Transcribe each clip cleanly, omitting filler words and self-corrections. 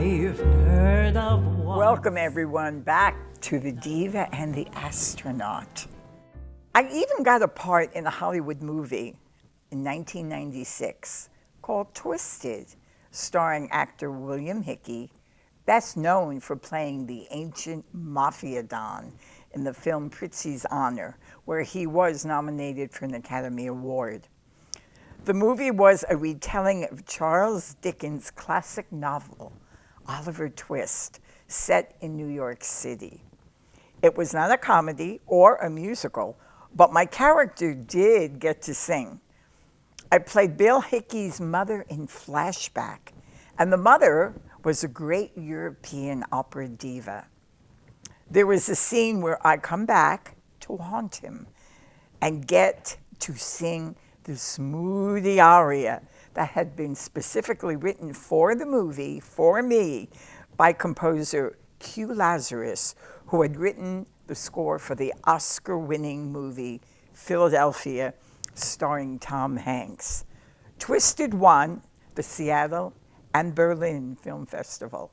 I've heard of once. Welcome everyone back to the Diva and the Astronaut. I even got a part in a Hollywood movie in 1996 called Twisted, starring actor William Hickey, best known for playing the ancient mafia don in the film Prizzi's Honor, where he was nominated for an Academy Award. The movie was a retelling of Charles Dickens' classic novel, Oliver Twist, set in New York City. It was not a comedy or a musical, but my character did get to sing. I played Bill Hickey's mother in flashback, and the mother was a great European opera diva. There was a scene where I come back to haunt him and get to sing the smoothie aria that had been specifically written for the movie, for me, by composer Q Lazarus, who had written the score for the Oscar-winning movie Philadelphia, starring Tom Hanks. Twisted won the Seattle and Berlin Film Festival.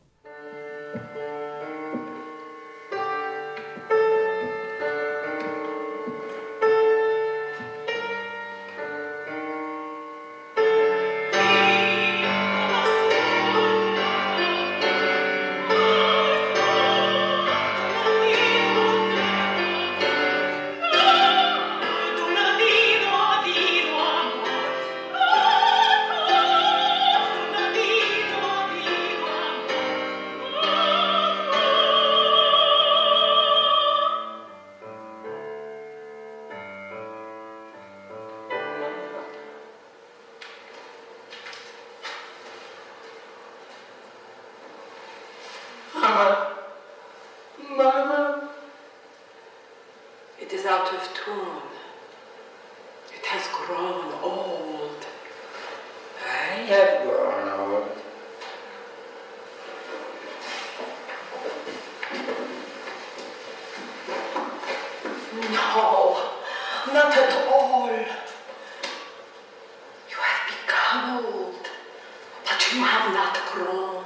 Mother, it is out of tune. It has grown old. I have grown old. No, not at all. You have become old, but you have not grown.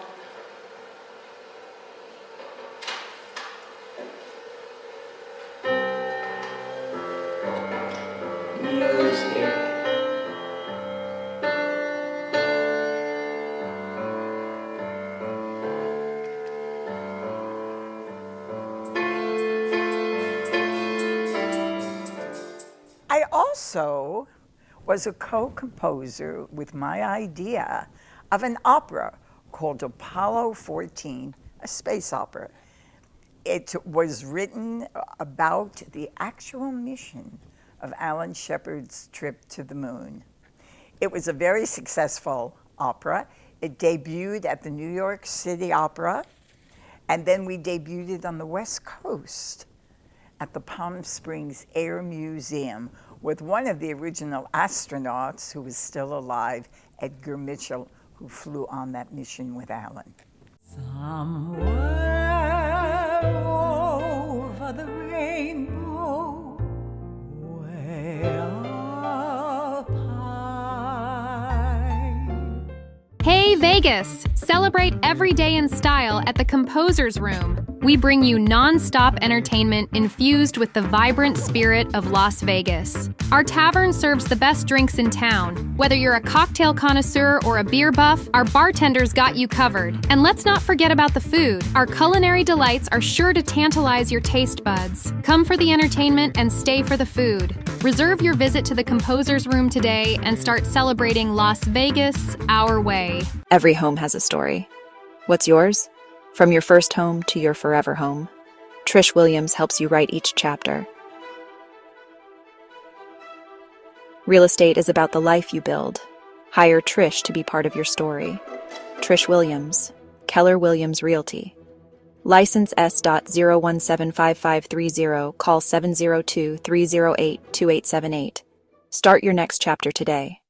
I also was a co-composer with my idea of an opera called Apollo 14, a space opera. It was written about the actual mission of Alan Shepard's trip to the moon. It was a very successful opera. It debuted at the New York City Opera, and then we debuted it on the West Coast at the Palm Springs Air Museum with one of the original astronauts who was still alive, Edgar Mitchell, who flew on that mission with Alan. Somewhere over the rainbow, way up high. Hey Vegas! Celebrate every day in style at the Composer's Room. We bring you non-stop entertainment infused with the vibrant spirit of Las Vegas. Our tavern serves the best drinks in town. Whether you're a cocktail connoisseur or a beer buff, our bartenders got you covered. And let's not forget about the food. Our culinary delights are sure to tantalize your taste buds. Come for the entertainment and stay for the food. Reserve your visit to the Composer's Room today and start celebrating Las Vegas our way. Every home has a story. What's yours? From your first home to your forever home, Trish Williams helps you write each chapter. Real estate is about the life you build. Hire Trish to be part of your story. Trish Williams, Keller Williams Realty. License S.01755530, call 702-308-2878. Start your next chapter today.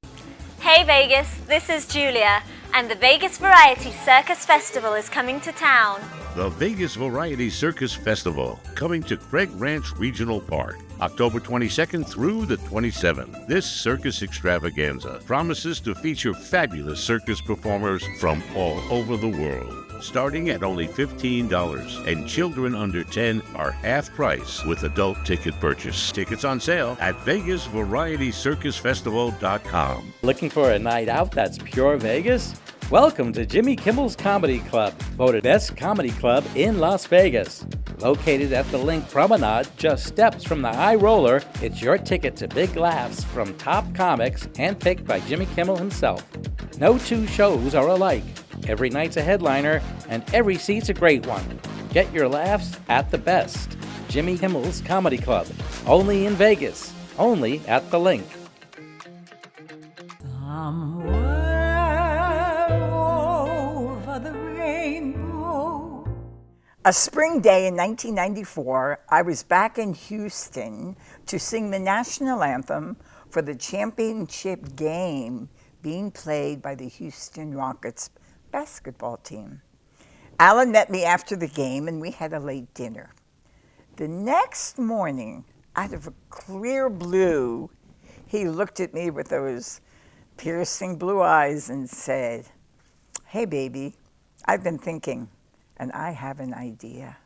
Hey Vegas, this is Julia, and the Vegas Variety Circus Festival is coming to town. The Vegas Variety Circus Festival, coming to Craig Ranch Regional Park, October 22nd through the 27th. This circus extravaganza promises to feature fabulous circus performers from all over the world. starting at only $15, and children under 10 are half price with adult ticket purchase. Tickets on sale at VegasVarietyCircusFestival.com. Looking for a night out that's pure Vegas? Welcome to Jimmy Kimmel's Comedy Club, voted best comedy club in Las Vegas. Located at the Link Promenade, just steps from the High Roller, it's your ticket to big laughs from top comics handpicked by Jimmy Kimmel himself. No two shows are alike. Every night's a headliner, and every seat's a great one. Get your laughs at the best. Jimmy Kimmel's Comedy Club, only in Vegas, only at the Link. Over the rainbow. A spring day in 1994, I was back in Houston to sing the national anthem for the championship game being played by the Houston Rockets basketball team. Alan met me after the game and we had a late dinner. The next morning, out of a clear blue, he looked at me with those piercing blue eyes and said, "Hey baby, I've been thinking and I have an idea.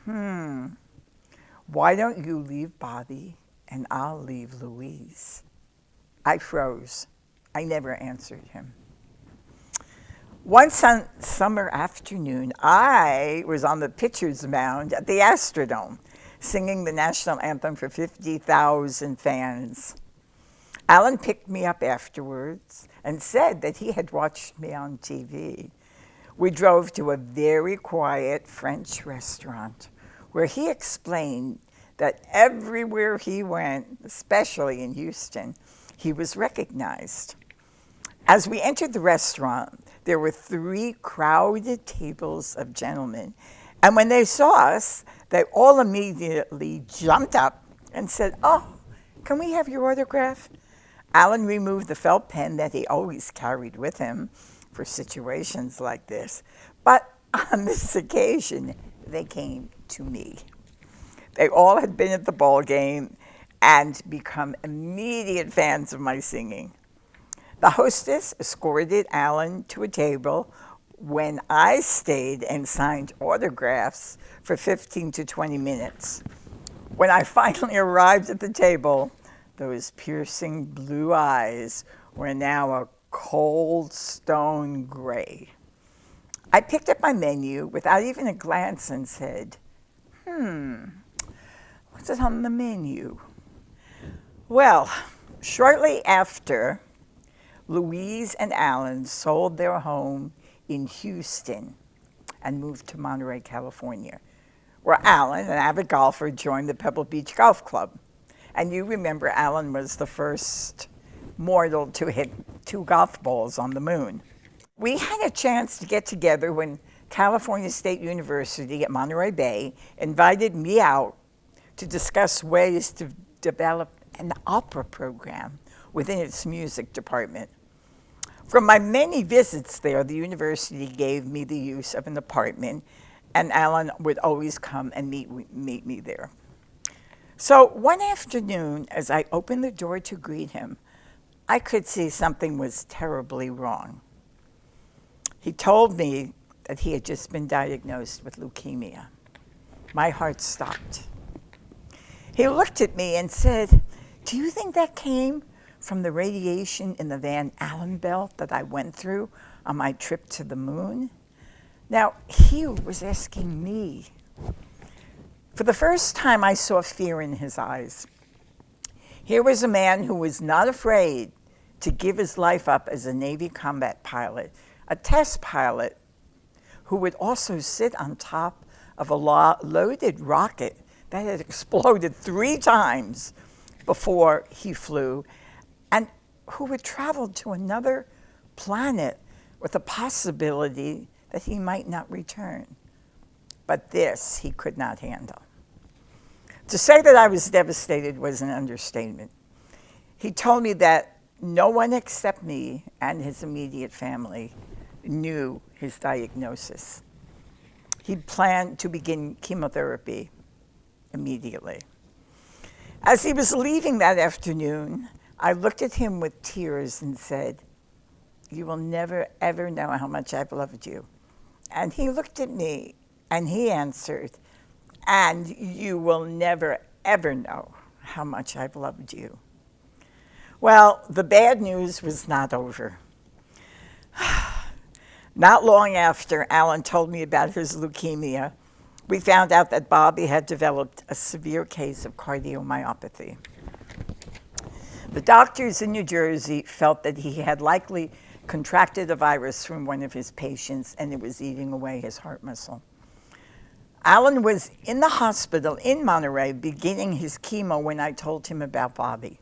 Why don't you leave Bobby and I'll leave Louise?" I froze. I never answered him. One summer afternoon, I was on the pitcher's mound at the Astrodome, singing the national anthem for 50,000 fans. Alan picked me up afterwards and said that he had watched me on TV. We drove to a very quiet French restaurant where he explained that everywhere he went, especially in Houston, he was recognized. As we entered the restaurant, there were 3 crowded tables of gentlemen, and when they saw us, they all immediately jumped up and said, "Oh, can we have your autograph?" Alan removed the felt pen that he always carried with him for situations like this, but on this occasion, they came to me. They all had been at the ball game and become immediate fans of my singing. The hostess escorted Alan to a table when I stayed and signed autographs for 15 to 20 minutes. When I finally arrived at the table, those piercing blue eyes were now a cold stone gray. I picked up my menu without even a glance and said, what's it on the menu? Well, shortly after, Louise and Alan sold their home in Houston and moved to Monterey, California, where Alan, an avid golfer, joined the Pebble Beach Golf Club. And you remember Alan was the first mortal to hit 2 golf balls on the moon. We had a chance to get together when California State University at Monterey Bay invited me out to discuss ways to develop an opera program within its music department. From my many visits there, the university gave me the use of an apartment, and Alan would always come and meet me there. So one afternoon, as I opened the door to greet him, I could see something was terribly wrong. He told me that he had just been diagnosed with leukemia. My heart stopped. He looked at me and said, "Do you think that came from the radiation in the Van Allen belt that I went through on my trip to the moon?" Now, he was asking me. For the first time, I saw fear in his eyes. Here was a man who was not afraid to give his life up as a Navy combat pilot, a test pilot who would also sit on top of a loaded rocket that had exploded 3 times before he flew, and who would travel to another planet with the possibility that he might not return. But this he could not handle. To say that I was devastated was an understatement. He told me that no one except me and his immediate family knew his diagnosis. He planned to begin chemotherapy immediately. As he was leaving that afternoon, I looked at him with tears and said, "You will never, ever know how much I've loved you. And he looked at me and he answered, "And you will never, ever know how much I've loved you." Well, the bad news was not over. Not long after Alan told me about his leukemia, we found out that Bobby had developed a severe case of cardiomyopathy. The doctors in New Jersey felt that he had likely contracted a virus from one of his patients and it was eating away his heart muscle. Alan was in the hospital in Monterey beginning his chemo when I told him about Bobby.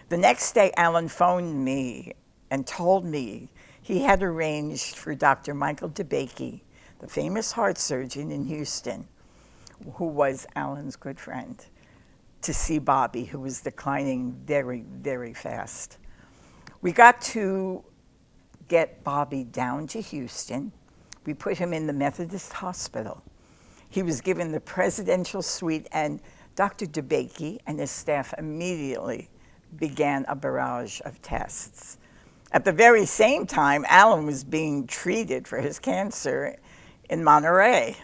The next day, Alan phoned me and told me he had arranged for Dr. Michael DeBakey, the famous heart surgeon in Houston, who was Alan's good friend, to see Bobby, who was declining very, very fast. We got to get Bobby down to Houston. We put him in the Methodist Hospital. He was given the presidential suite, and Dr. DeBakey and his staff immediately began a barrage of tests. At the very same time, Alan was being treated for his cancer in Monterey.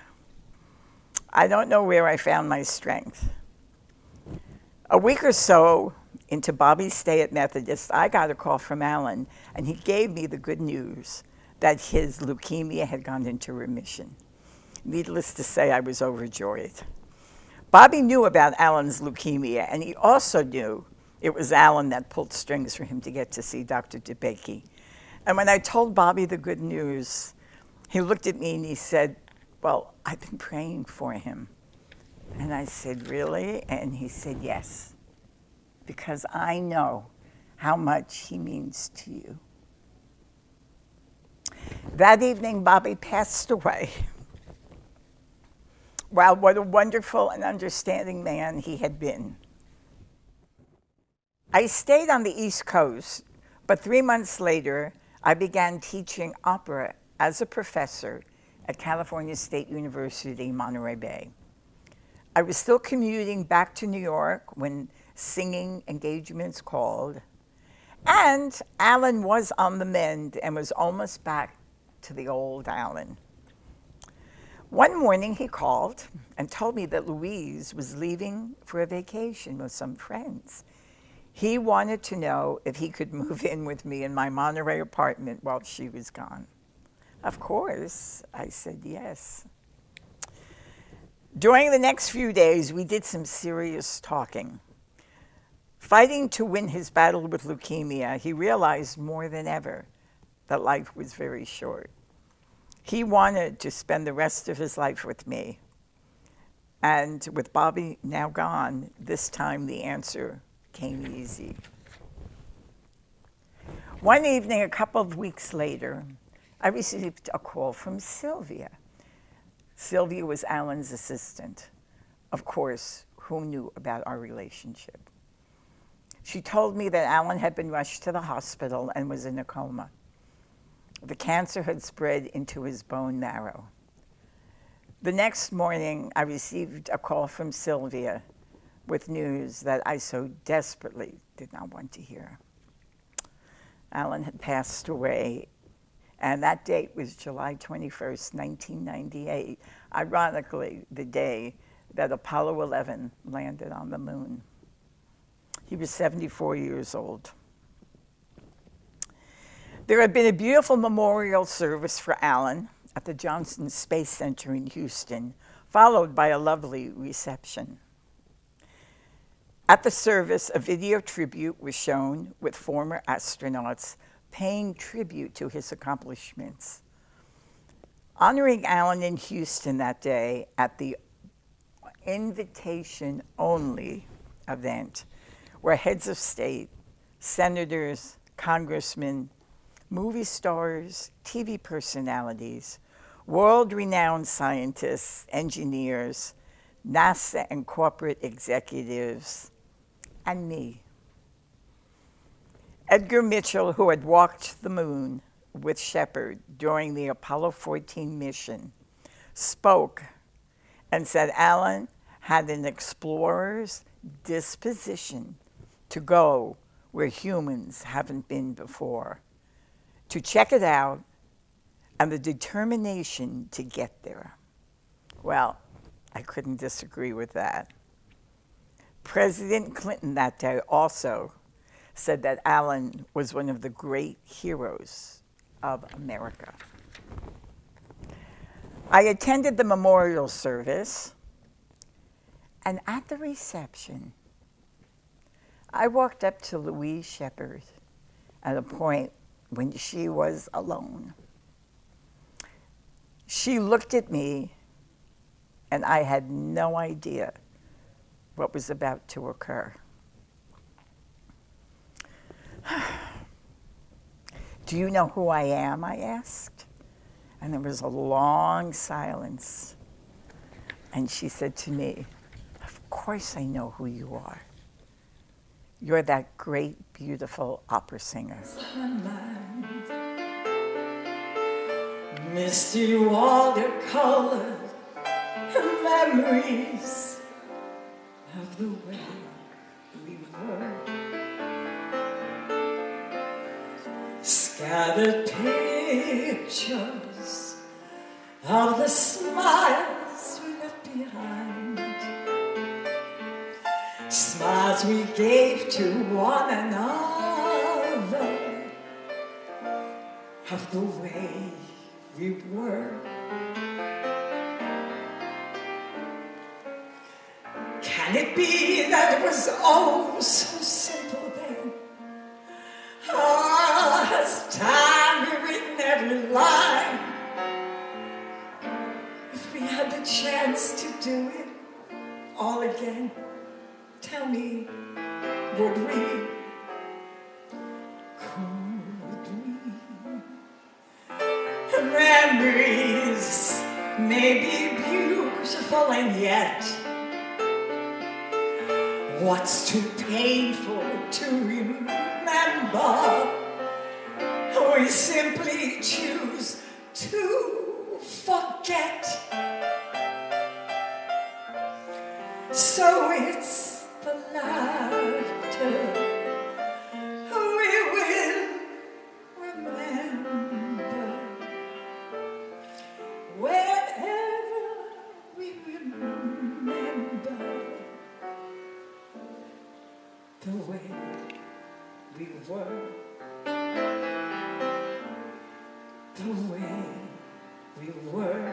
I don't know where I found my strength. A week or so into Bobby's stay at Methodist, I got a call from Alan, and he gave me the good news that his leukemia had gone into remission. Needless to say, I was overjoyed. Bobby knew about Alan's leukemia, and he also knew it was Alan that pulled strings for him to get to see Dr. DeBakey. And when I told Bobby the good news, he looked at me and he said, "Well, I've been praying for him." And I said, "Really?" And he said, "Yes, because I know how much he means to you." That evening, Bobby passed away. Wow, what a wonderful and understanding man he had been. I stayed on the East Coast, but 3 months later, I began teaching opera as a professor at California State University, Monterey Bay. I was still commuting back to New York when singing engagements called, and Alan was on the mend and was almost back to the old Alan. One morning he called and told me that Louise was leaving for a vacation with some friends. He wanted to know if he could move in with me in my Monterey apartment while she was gone. Of course, I said yes. During the next few days, we did some serious talking. Fighting to win his battle with leukemia, he realized more than ever that life was very short. He wanted to spend the rest of his life with me. And with Bobby now gone, this time the answer came easy. One evening, a couple of weeks later, I received a call from Sylvia. Sylvia was Alan's assistant, of course, who knew about our relationship. She told me that Alan had been rushed to the hospital and was in a coma. The cancer had spread into his bone marrow. The next morning, I received a call from Sylvia with news that I so desperately did not want to hear. Alan had passed away, and that date was July 21st, 1998, ironically the day that Apollo 11 landed on the moon. He was 74 years old. There had been a beautiful memorial service for Alan at the Johnson Space Center in Houston, followed by a lovely reception. At the service, a video tribute was shown with former astronauts paying tribute to his accomplishments. Honoring Alan in Houston that day at the invitation-only event were heads of state, senators, congressmen, movie stars, TV personalities, world-renowned scientists, engineers, NASA and corporate executives, and me. Edgar Mitchell, who had walked the moon with Shepard during the Apollo 14 mission, spoke and said Alan had an explorer's disposition to go where humans haven't been before, to check it out, and the determination to get there. Well, I couldn't disagree with that. President Clinton that day also said that Alan was one of the great heroes of America. I attended the memorial service, and at the reception, I walked up to Louise Shepard at a point when she was alone. She looked at me, and I had no idea what was about to occur. "Do you know who I am?" I asked. And there was a long silence. And she said to me, "Of course I know who you are. You're that great, beautiful opera singer." Misty watercolor memories of the way we were. Scattered pictures of the smiles we left behind. Smiles we gave to one another of the way we were. Can it be that it was oh so simple then? Has time rewritten every line? If we had the chance to do it all again, tell me, would we? Could we? Memories may be beautiful, and yet what's too painful to remember? We simply choose to forget. So it's the laughter we will remember. Wherever we remember the way we were, the way we were,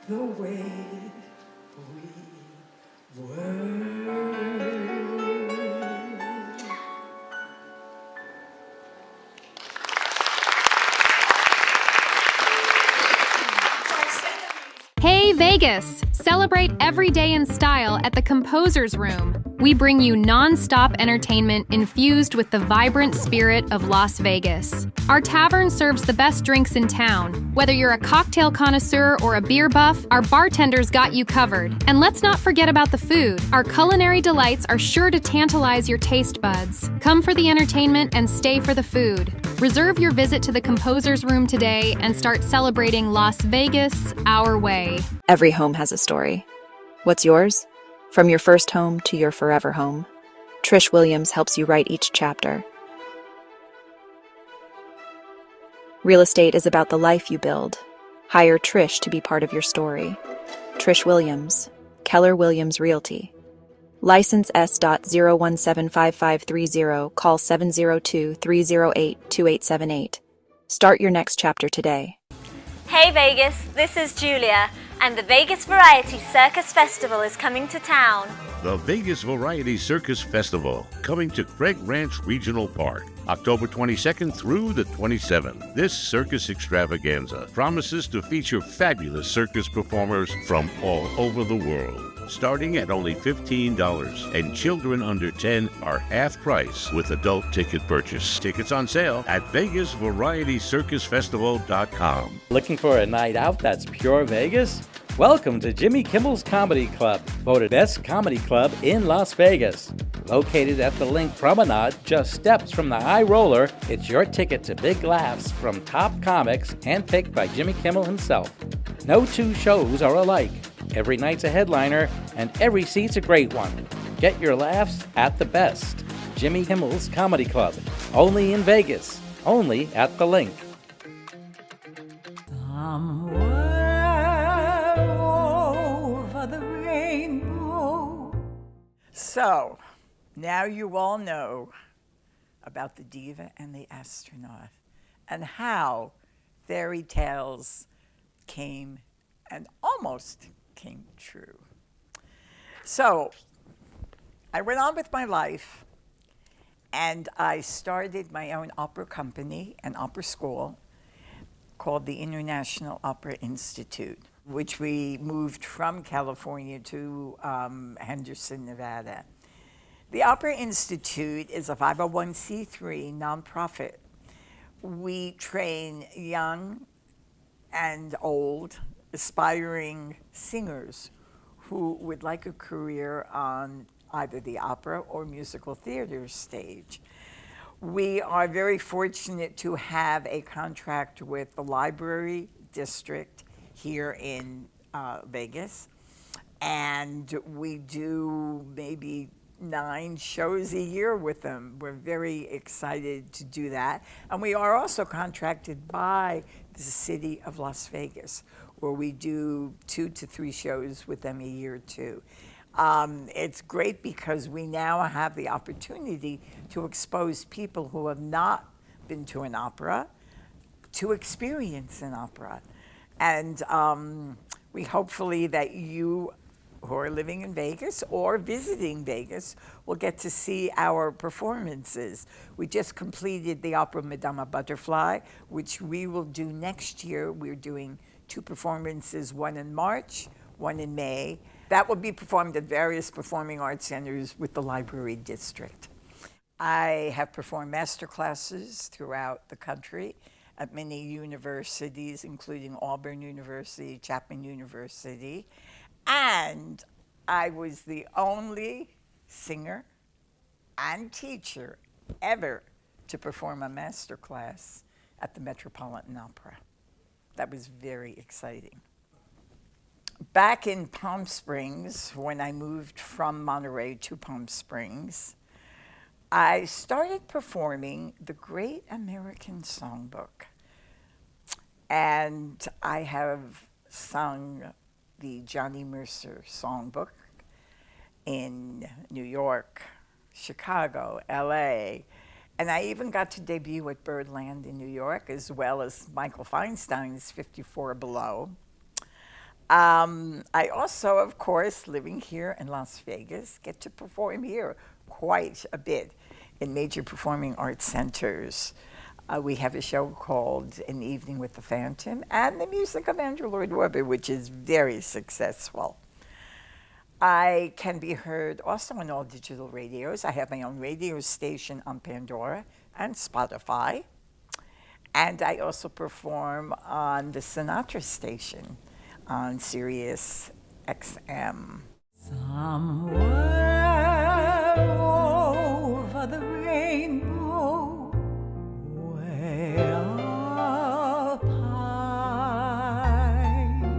the way we were. Hey Vegas! Celebrate every day in style at the Composer's Room. We bring you non-stop entertainment infused with the vibrant spirit of Las Vegas. Our tavern serves the best drinks in town. Whether you're a cocktail connoisseur or a beer buff, our bartenders got you covered. And let's not forget about the food. Our culinary delights are sure to tantalize your taste buds. Come for the entertainment and stay for the food. Reserve your visit to the Composer's Room today and start celebrating Las Vegas our way. Every home has a story. What's yours? From your first home to your forever home, Trish Williams helps you write each chapter. Real estate is about the life you build. Hire Trish to be part of your story. Trish Williams, Keller Williams Realty. License S.0175530, call 702-308-2878. Start your next chapter today. Hey Vegas, this is Julia, and the Vegas Variety Circus Festival is coming to town. The Vegas Variety Circus Festival, coming to Craig Ranch Regional Park, October 22nd through the 27th. This circus extravaganza promises to feature fabulous circus performers from all over the world. Starting at only $15, and children under 10 are half price with adult ticket purchase. Tickets on sale at VegasVarietyCircusFestival.com. Looking for a night out that's pure Vegas? Welcome to Jimmy Kimmel's Comedy Club, voted best comedy club in Las Vegas. Located at the Link Promenade, just steps from the High Roller, it's your ticket to big laughs from top comics handpicked by Jimmy Kimmel himself. No two shows are alike. Every night's a headliner, and every seat's a great one. Get your laughs at the best. Jimmy Kimmel's Comedy Club, only in Vegas. only at the Link. Somewhere over the rainbow. So, now you all know about the Diva and the Astronaut and how fairy tales came and almost came true. So, I went on with my life and I started my own opera company and opera school called the International Opera Institute, which we moved from California to Henderson, Nevada. The Opera Institute is a 501c3 nonprofit. We train young and old, aspiring singers who would like a career on either the opera or musical theater stage. We are very fortunate to have a contract with the library district here in Vegas, and we do maybe 9 shows a year with them. We're very excited to do that. And we are also contracted by the city of Las Vegas, where we do 2 to 3 shows with them a year too. It's great because we now have the opportunity to expose people who have not been to an opera to experience an opera. And we hopefully that you who are living in Vegas or visiting Vegas will get to see our performances. We just completed the opera Madama Butterfly, which we will do next year. We're doing 2 performances, one in March, one in May. That will be performed at various performing arts centers with the library district. I have performed master classes throughout the country at many universities, including Auburn University, Chapman University. And I was the only singer and teacher ever to perform a master class at the Metropolitan Opera. That was very exciting. Back in Palm Springs, when I moved from Monterey to Palm Springs, I started performing the Great American Songbook. And I have sung the Johnny Mercer Songbook in New York, Chicago, LA, and I even got to debut at Birdland in New York, as well as Michael Feinstein's 54 Below. I also, of course, living here in Las Vegas, get to perform here quite a bit in major performing arts centers. We have a show called An Evening with the Phantom and the music of Andrew Lloyd Webber, which is very successful. I can be heard also on all digital radios. I have my own radio station on Pandora and Spotify. And I also perform on the Sinatra station on Sirius XM. Somewhere over the rainbow, way up high.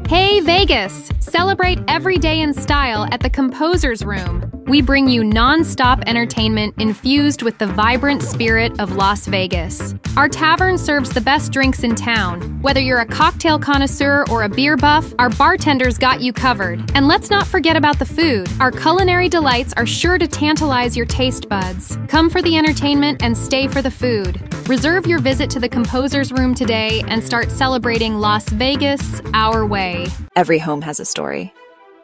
Hey Vegas! Celebrate every day in style at the Composer's Room. We bring you non-stop entertainment infused with the vibrant spirit of Las Vegas. Our tavern serves the best drinks in town. Whether you're a cocktail connoisseur or a beer buff, our bartenders got you covered. And let's not forget about the food. Our culinary delights are sure to tantalize your taste buds. Come for the entertainment and stay for the food. Reserve your visit to the Composer's Room today and start celebrating Las Vegas our way. Every home has a story.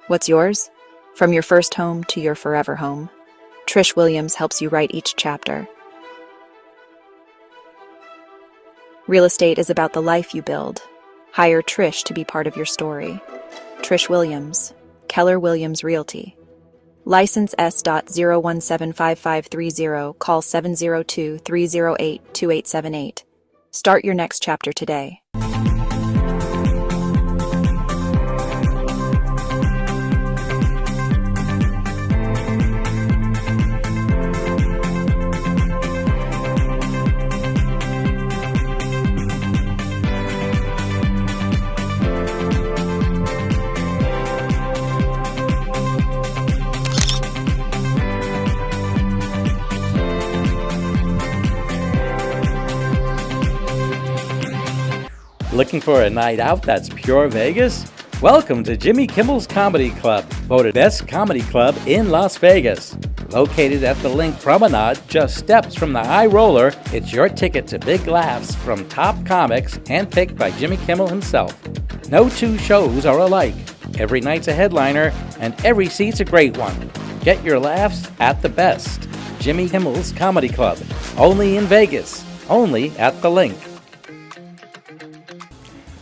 What's yours? From your first home to your forever home, Trish Williams helps you write each chapter. Real estate is about the life you build. Hire Trish to be part of your story. Trish Williams, Keller Williams Realty. License S.01755530, call 702-308-2878. Start your next chapter today. Looking for a night out that's pure Vegas? Welcome to Jimmy Kimmel's Comedy Club, voted best comedy club in Las Vegas. Located at the Link Promenade, just steps from the High Roller, it's your ticket to big laughs from top comics handpicked by Jimmy Kimmel himself. No two shows are alike. Every night's a headliner, and every seat's a great one. Get your laughs at the best. Jimmy Kimmel's Comedy Club, only in Vegas, only at the Link.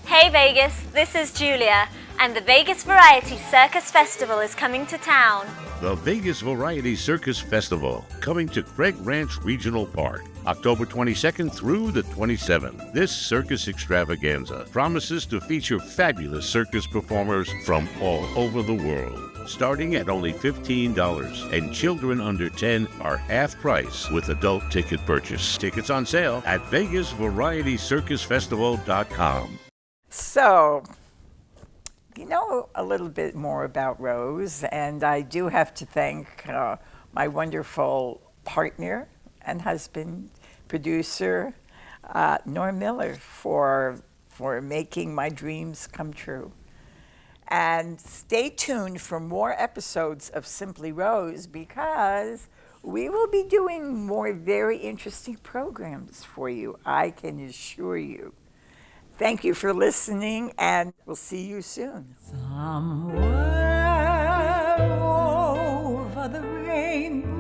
Hey Vegas, this is Julia, and the Vegas Variety Circus Festival is coming to town. The Vegas Variety Circus Festival, coming to Craig Ranch Regional Park, October 22nd through the 27th. This circus extravaganza promises to feature fabulous circus performers from all over the world. Starting at only $15, and children under 10 are half price with adult ticket purchase. Tickets on sale at VegasVarietyCircusFestival.com. So, you know a little bit more about Rose, and I do have to thank my wonderful partner and husband, producer, Norm Miller, for making my dreams come true. And stay tuned for more episodes of Simply Rose, because we will be doing more very interesting programs for you, I can assure you. Thank you for listening, and we'll see you soon. Somewhere over the rainbow.